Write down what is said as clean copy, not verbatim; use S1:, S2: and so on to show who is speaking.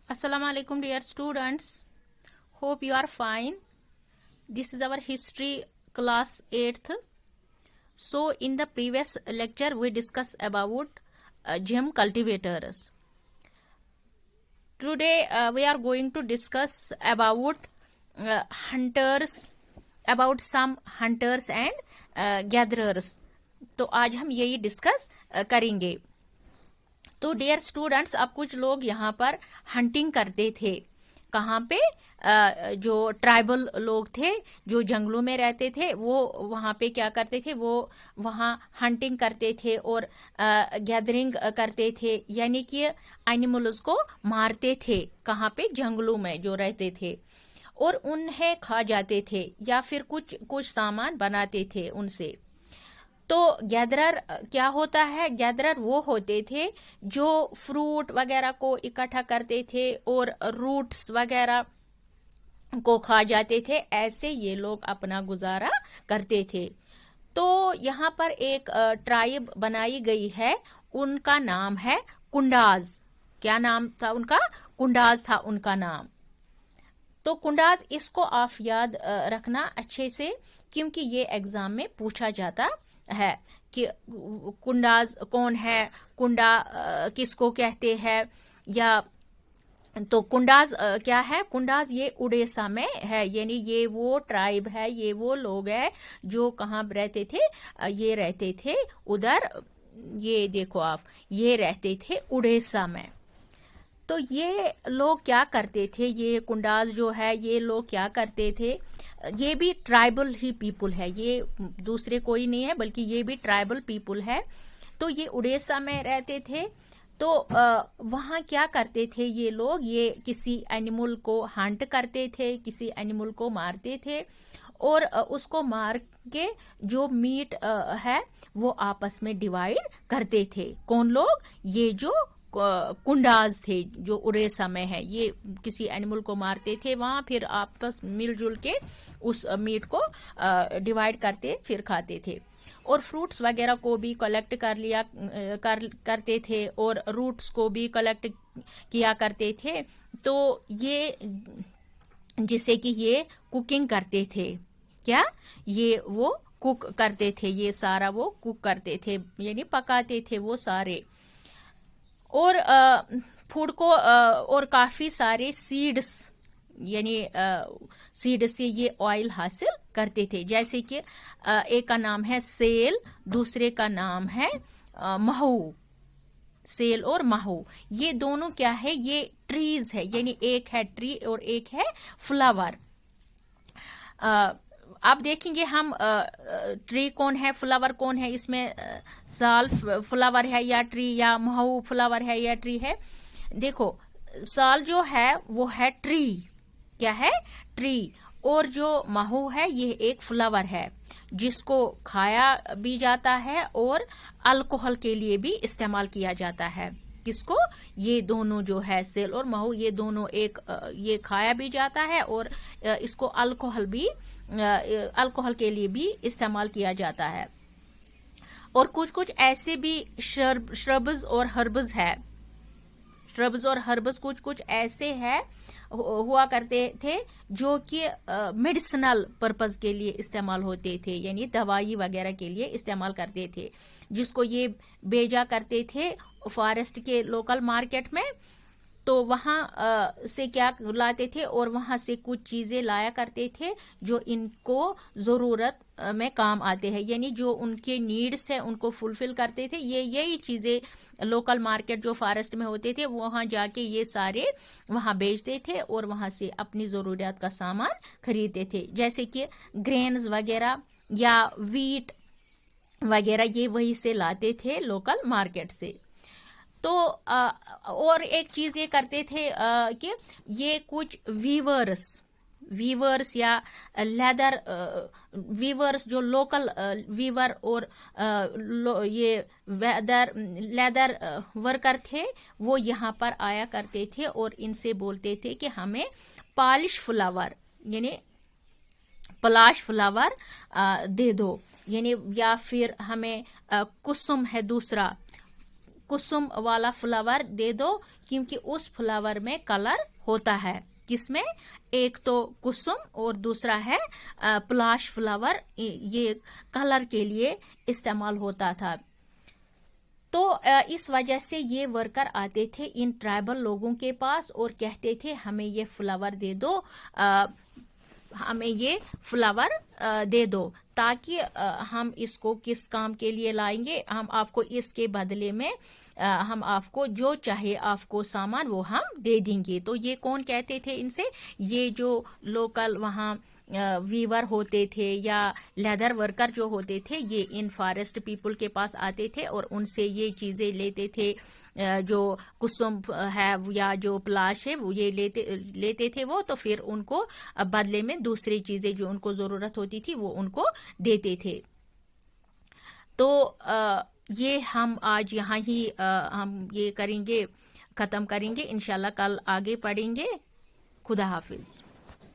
S1: Assalamu alaikum dear students. Hope you are fine. This is our history class 8th. So in the previous lecture we discussed about gem cultivators. Today we are going to discuss about hunters, about some hunters and gatherers. तो आज हम यही discuss करेंगे. तो dear students, अब कुछ लोग यहाँ पर हंटिंग करते थे. कहाँ पे? जो ट्राइबल लोग थे जो जंगलों में रहते थे वो वहाँ पे क्या करते थे, वो वहाँ हंटिंग करते थे और गैदरिंग करते थे, यानी कि एनिमल्स को मारते थे. कहाँ पे? जंगलों में जो रहते थे, और उन्हें खा जाते थे या फिर कुछ सामान बनाते थे उनसे. तो गैदरर क्या होता है? गैदरर वो होते थे जो फ्रूट वगैरह को इकट्ठा करते थे और रूट्स वगैरह को खा जाते थे. ऐसे ये लोग अपना गुजारा करते थे. तो यहाँ पर एक ट्राइब बनाई गई है, उनका नाम है कुंडाज. क्या नाम था उनका? कुंडाज था उनका नाम. तो कुंडाज, इसको आप याद रखना अच्छे से, क्योंकि ये एग्जाम में पूछा जाता है कि कुंडाज कौन है, कुंडा किसको कहते हैं. या तो कुंडाज क्या है? कुंडाज ये उड़ीसा में है, यानी ये वो ट्राइब है, ये वो लोग है जो कहाँ रहते थे? ये रहते थे उधर, ये देखो आप, ये रहते थे उड़ीसा में. तो ये लोग क्या करते थे? ये कुंडाज जो है, ये लोग क्या करते थे? ये भी ट्राइबल ही पीपुल है, ये दूसरे कोई नहीं है, बल्कि ये भी ट्राइबल पीपुल है. तो ये उड़ीसा में रहते थे. तो वहाँ क्या करते थे ये लोग? ये किसी एनिमल को हंट करते थे, किसी एनिमल को मारते थे और उसको मार के जो मीट है वो आपस में डिवाइड करते थे. कौन लोग? ये जो कुंडाज थे जो उड़ीसा में है, ये किसी एनिमल को मारते थे वहां, फिर आपस मिलजुल के उस मीट को डिवाइड करते फिर खाते थे. और फ्रूट्स वगैरह को भी कलेक्ट करते थे और रूट्स को भी कलेक्ट किया करते थे. तो ये जिससे कि ये कुकिंग करते थे. क्या? ये वो कुक करते थे, ये सारा वो कुक करते थे, यानी पकाते थे वो सारे. और फूड को और काफी सारे सीड्स, यानी सीड से ये ऑयल हासिल करते थे. जैसे कि एक का नाम है सेल, दूसरे का नाम है महू. सेल और महू ये दोनों क्या है? ये ट्रीज है, यानी एक है ट्री और एक है फ्लावर. आप देखेंगे हम ट्री कौन है, फ्लावर कौन है, इसमें साल फ्लावर है या ट्री, या महू फ्लावर है या ट्री है. देखो, साल जो है वो है ट्री. क्या है? ट्री. और जो महू है ये एक फ्लावर है जिसको खाया भी जाता है और अल्कोहल के लिए भी इस्तेमाल किया जाता है. किसको? ये दोनों जो है सेल और महू, ये दोनों एक, ये खाया भी जाता है और इसको अल्कोहल के लिए भी इस्तेमाल किया जाता है. और कुछ ऐसे भी श्रब्स और हर्ब्स है. श्रब्स और हर्ब्स कुछ ऐसे है हुआ करते थे जो कि मेडिसिनल पर्पस के लिए इस्तेमाल होते थे, यानी दवाई वगैरह के लिए इस्तेमाल करते थे, जिसको ये भेजा करते थे फॉरेस्ट के लोकल मार्केट में. तो वहां से क्या लाते थे और वहां से कुछ चीजें लाया करते थे जो इनको जरूरत में काम आते हैं, यानी जो उनके नीड्स है उनको फुलफिल करते थे. यही चीजें लोकल मार्केट जो फॉरेस्ट में होते थे वहां जाके ये सारे वहां बेचते थे और वहां से अपनी जरूरियात का सामान खरीदते थे. जैसे कि ग्रेन्स वगैरह या वीट वगैरह ये वही से लाते थे लोकल मार्केट से. तो और एक चीज ये करते थे कि ये कुछ वीवर्स या लेदर वीवर्स, जो लोकल वीवर और ये लेदर वर्कर थे, वो यहाँ पर आया करते थे और इनसे बोलते थे कि हमें पॉलिश फ्लावर, यानी पलाश फ्लावर दे दो, यानी या फिर हमें कुसुम है दूसरा, कुसुम वाला फ्लावर दे दो, क्योंकि उस फ्लावर में कलर होता है। किसमें? एक तो कुसुम और दूसरा है पलाश फ्लावर, ये कलर के लिए इस्तेमाल होता था। तो इस वजह से ये वर्कर आते थे इन ट्राइबल लोगों के पास और कहते थे हमें ये फ्लावर दे दो, हमें ये फ्लावर दे दो, ताकि हम इसको किस काम के लिए लाएंगे, हम आपको इसके बदले में हम आपको जो चाहे आपको सामान वो हम दे देंगे। तो ये कौन कहते थे इनसे? ये जो लोकल वहाँ वीवर होते थे या लेदर वर्कर जो होते थे, ये इन फॉरेस्ट पीपल के पास आते थे और उनसे ये चीजें लेते थे, जो कुसुम है या जो पलाश है वो ये लेते थे वो, तो फिर उनको बदले में दूसरी चीजें जो उनको जरूरत होती थी वो उनको देते थे। तो ये हम आज यहाँ ही हम ये करेंगे, खत्म करेंगे, इंशाल्लाह कल आगे पढ़ेंगे। खुदा हाफिज।